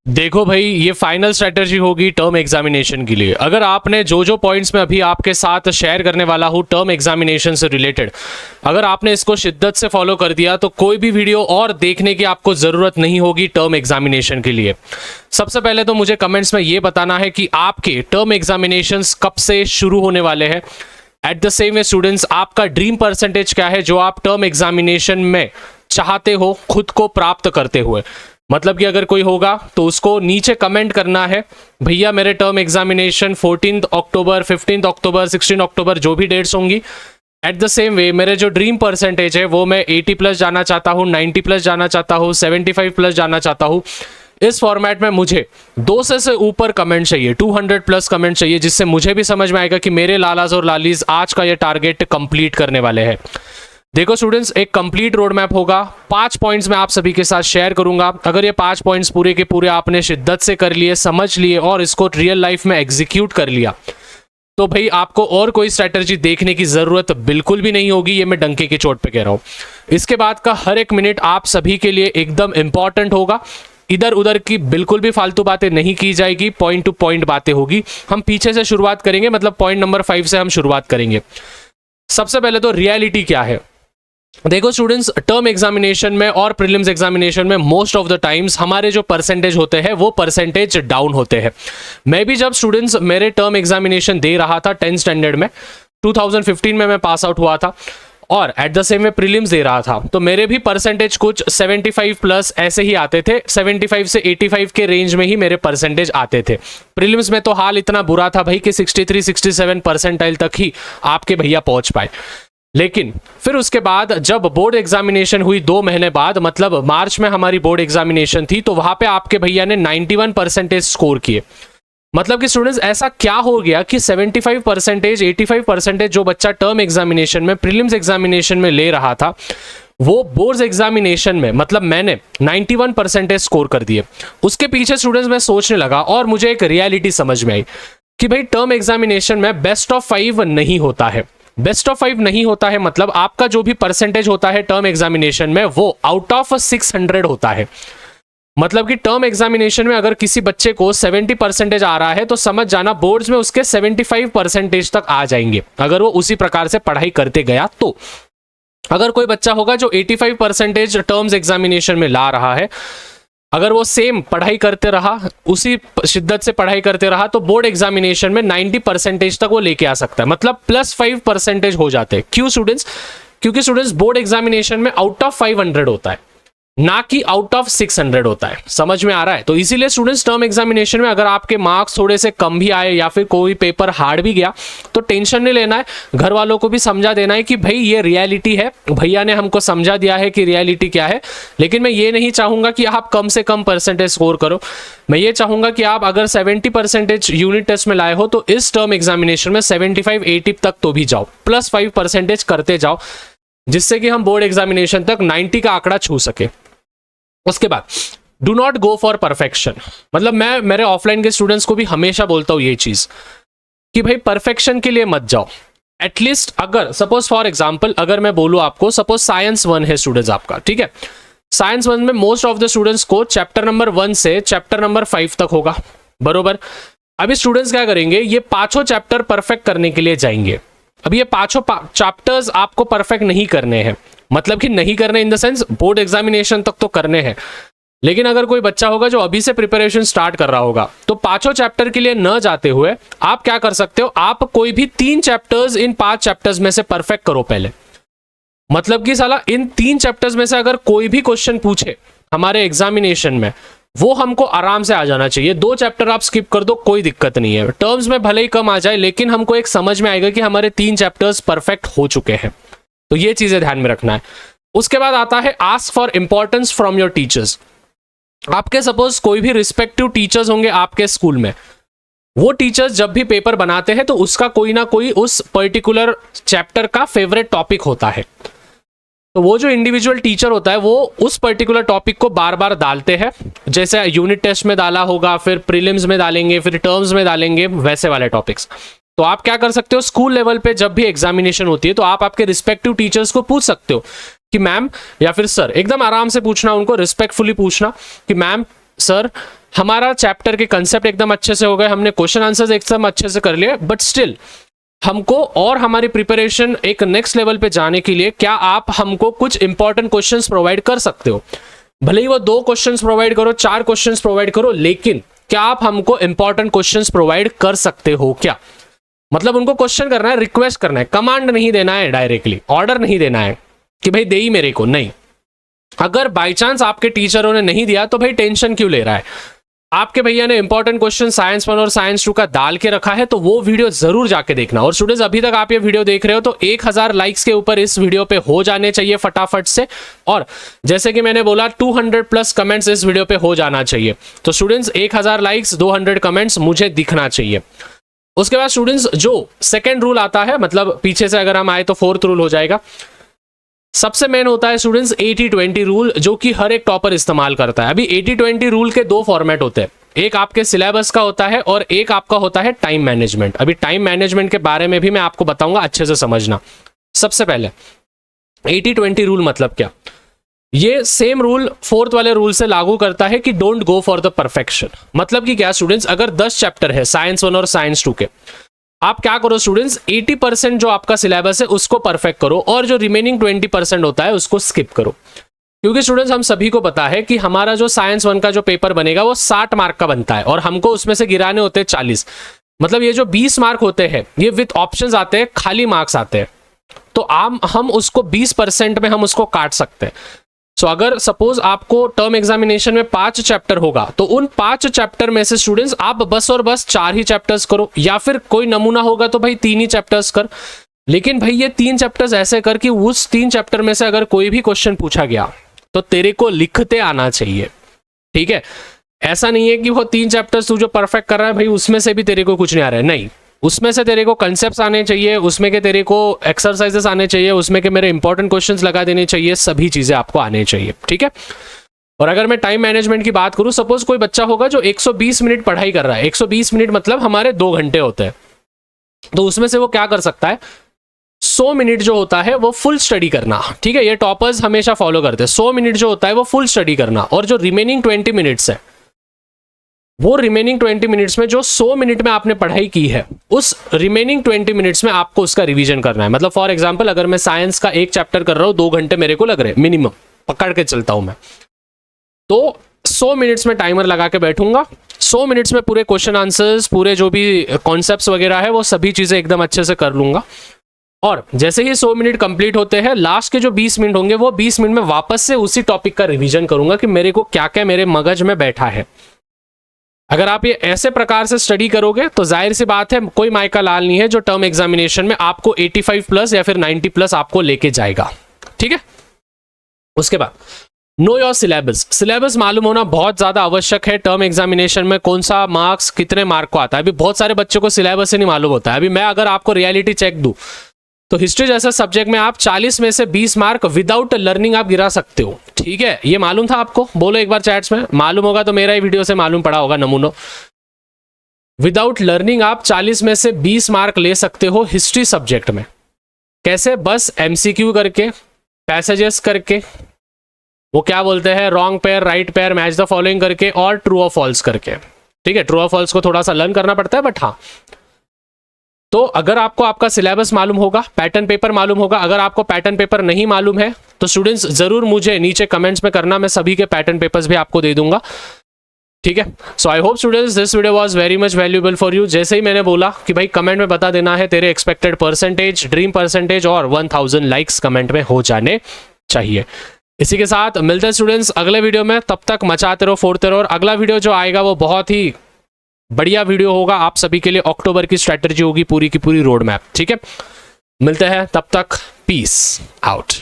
देखो भाई, ये फाइनल स्ट्रेटजी होगी टर्म एग्जामिनेशन के लिए। अगर आपने जो जो पॉइंट्स मैं अभी आपके साथ शेयर करने वाला हूँ टर्म एग्जामिनेशन से रिलेटेड, अगर आपने इसको शिद्दत से फॉलो कर दिया तो कोई भी वीडियो और देखने की आपको ज़रूरत नहीं होगी टर्म एग्जामिनेशन के लिए। सबसे पहले तो मुझे कमेंट्स में ये बताना है कि आपके टर्म एग्जामिनेशंस कब से शुरू होने वाले हैं। At the same way students, आपका ड्रीम परसेंटेज क्या है जो आप टर्म एग्जामिनेशन में चाहते हो खुद को प्राप्त करते हुए। मतलब कि अगर कोई होगा तो उसको नीचे कमेंट करना है, भैया मेरे टर्म एग्जामिनेशन 14 अक्टूबर, 15 अक्टूबर, 16 अक्टूबर, जो भी डेट्स होंगी। एट द सेम वे मेरे जो ड्रीम परसेंटेज है वो मैं 80 प्लस जाना चाहता हूँ, 90 प्लस जाना चाहता हूँ, 75 प्लस जाना चाहता हूँ। इस फॉर्मेट में मुझे 200 से ऊपर कमेंट चाहिए, 200 प्लस कमेंट चाहिए, जिससे मुझे भी समझ में आएगा कि मेरे लालाज और लालीज आज का ये टारगेट कंप्लीट करने वाले हैं। देखो स्टूडेंट्स, एक कंप्लीट रोड मैप होगा, 5 पॉइंट्स मैं आप सभी के साथ शेयर करूंगा। अगर ये 5 पॉइंट्स पूरे के पूरे आपने शिद्दत से कर लिए, समझ लिए और इसको रियल लाइफ में एग्जीक्यूट कर लिया तो भाई आपको और कोई स्ट्रैटेजी देखने की जरूरत बिल्कुल भी नहीं होगी। ये मैं डंके की चोट पे कह रहा हूं। इसके बाद का हर एक मिनट आप सभी के लिए एकदम इंपॉर्टेंट होगा। इधर उधर की बिल्कुल भी फालतू बातें नहीं की जाएगी, पॉइंट टू पॉइंट बातें होगी। हम पीछे से शुरुआत करेंगे, मतलब पॉइंट नंबर 5 से हम शुरुआत करेंगे। सबसे पहले तो रियलिटी क्या है। देखो स्टूडेंट्स, टर्म एग्जामिनेशन में और प्रीलिम्स एग्जामिनेशन में मोस्ट ऑफ द टाइम्स हमारे जो परसेंटेज होते हैं वो परसेंटेज डाउन होते हैं। मैं भी जब स्टूडेंट्स मेरे टर्म एग्जामिनेशन दे रहा था 10th स्टैंडर्ड में, 2015 में मैं पास आउट हुआ था और एट द सेम में प्रीलिम्स दे रहा था, तो मेरे भी परसेंटेज कुछ 75 प्लस ऐसे ही आते थे। 75 से 85 के रेंज में ही मेरे परसेंटेज आते थे। प्रीलिम्स में तो हाल इतना बुरा था भाई कि 63-67 परसेंटाइल तक ही आपके भैया पहुंच पाए। लेकिन फिर उसके बाद जब बोर्ड एग्जामिनेशन हुई 2 महीने बाद, मतलब मार्च में हमारी बोर्ड एग्जामिनेशन थी, तो वहां पे आपके भैया ने 91 परसेंटेज स्कोर किए। मतलब कि स्टूडेंट्स, ऐसा क्या हो गया कि 75 परसेंटेज, 85 परसेंटेज जो बच्चा टर्म एग्जामिनेशन में, प्रीलिम्स एग्जामिनेशन में ले रहा था, वो बोर्ड्स एग्जामिनेशन में, मतलब मैंने 91 परसेंटेज स्कोर कर दिए। उसके पीछे स्टूडेंट्स मैं सोचने लगा और मुझे एक रियलिटी समझ में आई कि भाई टर्म एग्जामिनेशन में बेस्ट ऑफ 5 नहीं होता है। बेस्ट ऑफ 5 नहीं होता है मतलब आपका जो भी परसेंटेज होता है टर्म एग्जामिनेशन में वो आउट ऑफ 600 होता है। मतलब कि टर्म एग्जामिनेशन में अगर किसी बच्चे को 70 परसेंटेज आ रहा है तो समझ जाना बोर्ड्स में उसके 75 परसेंटेज तक आ जाएंगे, अगर वो उसी प्रकार से पढ़ाई करते गया तो। अगर कोई बच्चा होगा जो 85 परसेंटेज टर्म्स एग्जामिनेशन में ला रहा है, अगर वो सेम पढ़ाई करते रहा, उसी शिद्दत से पढ़ाई करते रहा, तो बोर्ड एग्जामिनेशन में 90 परसेंटेज तक वो लेके आ सकता है, मतलब +5 परसेंटेज हो जाते हैं। क्यों स्टूडेंट्स? क्योंकि स्टूडेंट्स बोर्ड एग्जामिनेशन में आउट ऑफ 500 होता है, ना कि आउट ऑफ 600 होता है। समझ में आ रहा है? तो इसीलिए स्टूडेंट्स टर्म एग्जामिनेशन में अगर आपके मार्क्स थोड़े से कम भी आए या फिर कोई पेपर हार्ड भी गया तो टेंशन नहीं लेना है। घर वालों को भी समझा देना है कि भाई ये रियलिटी है, भैया ने हमको समझा दिया है कि रियलिटी क्या है। लेकिन मैं ये नहीं चाहूंगा कि आप कम से कम परसेंटेज स्कोर करो। मैं ये चाहूंगा कि आप अगर 70 परसेंटेज यूनिट टेस्ट में लाए हो तो इस टर्म एग्जामिनेशन में 75-80 तक तो भी जाओ, +5 परसेंटेज करते जाओ, जिससे कि हम बोर्ड एग्जामिनेशन तक 90 का आंकड़ा छू सके। उसके बाद do not go for perfection. मतलब मैं मेरे ऑफलाइन के स्टूडेंट्स को भी हमेशा बोलता हूं ये चीज कि भाई परफेक्शन के लिए मत जाओ। एटलीस्ट अगर सपोज फॉर एग्जांपल अगर मैं बोलूं आपको, सपोज साइंस 1 है स्टूडेंट्स आपका, ठीक है। साइंस 1 में मोस्ट ऑफ द स्टूडेंट्स को चैप्टर नंबर 1 से चैप्टर नंबर 5 तक होगा, बरोबर। अभी स्टूडेंट्स क्या करेंगे, ये 5 चैप्टर परफेक्ट करने के लिए जाएंगे। अब ये 5 चैप्टर्स आपको परफेक्ट नहीं करने हैं, मतलब कि नहीं करने in the sense board examination तक तो करने हैं। लेकिन अगर कोई बच्चा होगा जो अभी से प्रिपरेशन स्टार्ट कर रहा होगा तो 5 चैप्टर के लिए न जाते हुए आप क्या कर सकते हो, आप कोई भी 3 चैप्टर्स इन 5 चैप्टर्स में से परफेक्ट करो पहले। मतलब कि साला इन 3 चैप्टर्स में से अगर कोई भी क्वेश्चन पूछे हमारे एग्जामिनेशन में, वो हमको आराम से आ जाना चाहिए। 2 चैप्टर आप स्किप कर दो, कोई दिक्कत नहीं है, टर्म्स में भले ही कम आ जाए लेकिन हमको एक समझ में आएगा कि हमारे 3 चैप्टर्स परफेक्ट हो चुके हैं। तो ये चीजें ध्यान में रखना है। उसके बाद आता है ask for importance from your teachers. आपके सपोज कोई भी रिस्पेक्टिव टीचर्स होंगे आपके स्कूल में, वो टीचर्स जब भी पेपर बनाते हैं तो उसका कोई ना कोई उस पर्टिकुलर चैप्टर का फेवरेट टॉपिक होता है। तो वो जो इंडिविजुअल टीचर होता है वो उस पर्टिकुलर टॉपिक को बार बार डालते हैं, जैसे यूनिट टेस्ट में डाला होगा, फिर प्रीलिम्स में डालेंगे, फिर टर्म्स में डालेंगे, वैसे वाले टॉपिक्स। तो आप क्या कर सकते हो, स्कूल लेवल पे जब भी एग्जामिनेशन होती है तो आप आपके रिस्पेक्टिव टीचर्स को पूछ सकते हो कि मैम या फिर सर, एकदम आराम से पूछना, उनको रिस्पेक्टफुली पूछना कि मैम, सर, हमारा चैप्टर के कंसेप्ट एकदम अच्छे से हो गए, हमने क्वेश्चन आंसर्स एकदम अच्छे से कर लिए, बट स्टिल हमको और हमारी प्रिपरेशन एक नेक्स्ट लेवल पे जाने के लिए क्या आप हमको कुछ इंपॉर्टेंट क्वेश्चंस प्रोवाइड कर सकते हो? भले ही वो 2 क्वेश्चंस प्रोवाइड करो, 4 क्वेश्चंस प्रोवाइड करो, लेकिन क्या आप हमको इंपॉर्टेंट क्वेश्चंस प्रोवाइड कर सकते हो क्या? मतलब उनको क्वेश्चन करना है, रिक्वेस्ट करना है, कमांड नहीं देना है, डायरेक्टली ऑर्डर नहीं देना है कि भाई दे ही मेरे को, नहीं। अगर बाई चांस आपके टीचरों ने नहीं दिया तो भाई टेंशन क्यों ले रहा है? आपके भैया ने इंपॉर्टेंट क्वेश्चन साइंस 1 और साइंस 2 का डाल के रखा है, तो वो वीडियो जरूर जाके देखना। और स्टूडेंट्स, अभी तक आप ये वीडियो देख रहे हो तो 1000 लाइक्स के ऊपर इस वीडियो पे हो जाने चाहिए फटाफट से, और जैसे कि मैंने बोला 200 प्लस कमेंट्स इस वीडियो पे हो जाना चाहिए। तो स्टूडेंट्स 1000 लाइक्स, 200 कमेंट्स मुझे दिखना चाहिए। उसके बाद स्टूडेंट्स जो सेकेंड रूल आता है, मतलब पीछे से अगर हम आए तो 4th रूल हो जाएगा। सबसे मेन होता है स्टूडेंट्स 80-20 रूल, जो कि हर एक टॉपर इस्तेमाल करता है। अभी 80-20 रूल के 2 फॉर्मेट होते हैं, एक आपके सिलेबस का होता है और एक आपका होता है टाइम मैनेजमेंट। अभी टाइम मैनेजमेंट के बारे में भी मैं आपको बताऊंगा, अच्छे से समझना। सबसे पहले 80-20 रूल मतलब क्या? ये सेम रूल 4th वाले रूल से लागू करता है कि don't go for the perfection. मतलब कि क्या स्टूडेंट्स, अगर 10 चैप्टर है साइंस 1 और साइंस 2 के, आप क्या करो स्टूडेंट्स, 80% जो आपका सिलेबस है उसको परफेक्ट करो और जो रिमेनिंग 20% होता है उसको स्किप करो। क्योंकि स्टूडेंट्स हम सभी को पता है कि हमारा जो साइंस 1 का जो पेपर बनेगा वो 60 मार्क का बनता है और हमको उसमें से गिराने होते हैं 40। मतलब ये जो 20 मार्क होते हैं ये विथ ऑप्शंस आते हैं, खाली मार्क्स आते हैं, तो हम उसको 20% में हम उसको काट सकते हैं। सो अगर सपोज आपको टर्म एग्जामिनेशन में 5 चैप्टर होगा तो उन 5 चैप्टर में से स्टूडेंट्स आप बस और बस 4 ही चैप्टर्स करो, या फिर कोई नमूना होगा तो भाई 3 ही चैप्टर्स कर। लेकिन भाई ये 3 चैप्टर्स ऐसे कर कि उस 3 चैप्टर में से अगर कोई भी क्वेश्चन पूछा गया तो तेरे को लिखते आना चाहिए, ठीक है? ऐसा नहीं है कि वो 3 चैप्टर्स तू जो परफेक्ट कर रहा है भाई उसमें से भी तेरे को कुछ नहीं आ रहा है, नहीं। उसमें से तेरे को कंसेप्ट्स आने चाहिए, उसमें के तेरे को एक्सरसाइजेस आने चाहिए, उसमें के मेरे इंपॉर्टेंट क्वेश्चंस लगा देने चाहिए, सभी चीजें आपको आने चाहिए, ठीक है? और अगर मैं टाइम मैनेजमेंट की बात करूं, सपोज कोई बच्चा होगा जो 120 मिनट पढ़ाई कर रहा है, 120 मिनट मतलब हमारे 2 घंटे होते हैं, तो उसमें से वो क्या कर सकता है, 100 मिनट जो होता है वो फुल स्टडी करना, ठीक है? ये टॉपर्स हमेशा फॉलो करते हैं। 100 मिनट जो होता है वो फुल स्टडी करना, और जो रिमेनिंग 20 मिनट्स है वो रिमेनिंग 20 मिनट्स में जो 100 मिनट में आपने पढ़ाई की है उस रिमेनिंग 20 मिनट्स में आपको उसका रिवीजन करना है। मतलब फॉर एग्जांपल अगर मैं साइंस का एक चैप्टर कर रहा हूं, 2 घंटे मेरे को लग रहे मिनिमम, पकड़ के चलता हूं मैं, तो 100 मिनट्स में टाइमर लगा के बैठूंगा। 100 मिनट्स में पूरे क्वेश्चन आंसर्स, पूरे जो भी कॉन्सेप्ट्स वगैरह है वो सभी चीजें एकदम अच्छे से कर लूंगा। और जैसे ही 100 मिनट कंप्लीट होते हैं, लास्ट के जो 20 मिनट होंगे वो 20 मिनट में वापस से उसी टॉपिक का रिवीजन करूंगा कि मेरे को क्या क्या मेरे मगज में बैठा है। अगर आप ये ऐसे प्रकार से स्टडी करोगे तो जाहिर सी बात है कोई माइका लाल नहीं है जो टर्म एग्जामिनेशन में आपको 85 प्लस या फिर 90 प्लस आपको लेके जाएगा, ठीक है? उसके बाद नो योर सिलेबस। सिलेबस मालूम होना बहुत ज्यादा आवश्यक है टर्म एग्जामिनेशन में, कौन सा मार्क्स कितने मार्क को आता है। अभी बहुत सारे बच्चों को सिलेबस से नहीं मालूम होता है। अभी मैं अगर आपको रियलिटी चेक दूं तो हिस्ट्री जैसा सब्जेक्ट में आप 40 में से 20 मार्क विदाउट लर्निंग आप गिरा सकते हो, ठीक है? ये मालूम था आपको? बोलो एक बार चैट्स में, मालूम होगा तो मेरा ही वीडियो से मालूम पड़ा होगा नमूनों। विदाउट लर्निंग आप 40 में से 20 मार्क ले सकते हो हिस्ट्री सब्जेक्ट में। कैसे? बस MCQ करके, पैसेजेस करके, वो क्या बोलते हैं, wrong pair right pair match the following करके, और ट्रू और फॉल्स करके, ठीक है? ट्रू और फॉल्स को थोड़ा सा लर्न करना पड़ता है, बट हाँ। तो अगर आपको आपका सिलेबस मालूम होगा, पैटर्न पेपर मालूम होगा, अगर आपको पैटर्न पेपर नहीं मालूम है तो स्टूडेंट्स जरूर मुझे नीचे कमेंट्स में करना, मैं सभी के पैटर्न पेपर्स भी आपको दे दूंगा, ठीक है? So I hope students this video was very much valuable for you. जैसे ही मैंने बोला कि भाई कमेंट में बता देना है तेरे एक्सपेक्टेड परसेंटेज, ड्रीम परसेंटेज, और 1000 लाइक्स कमेंट में हो जाने चाहिए। इसी के साथ मिलते हैं स्टूडेंट्स अगले वीडियो में, तब तक मचाते रहो, फोड़ते रहो। और अगला वीडियो जो आएगा वो बहुत ही बढ़िया वीडियो होगा आप सभी के लिए, अक्टूबर की स्ट्रैटेजी होगी, पूरी की पूरी रोड मैप, ठीक है? मिलते हैं तब तक, पीस आउट।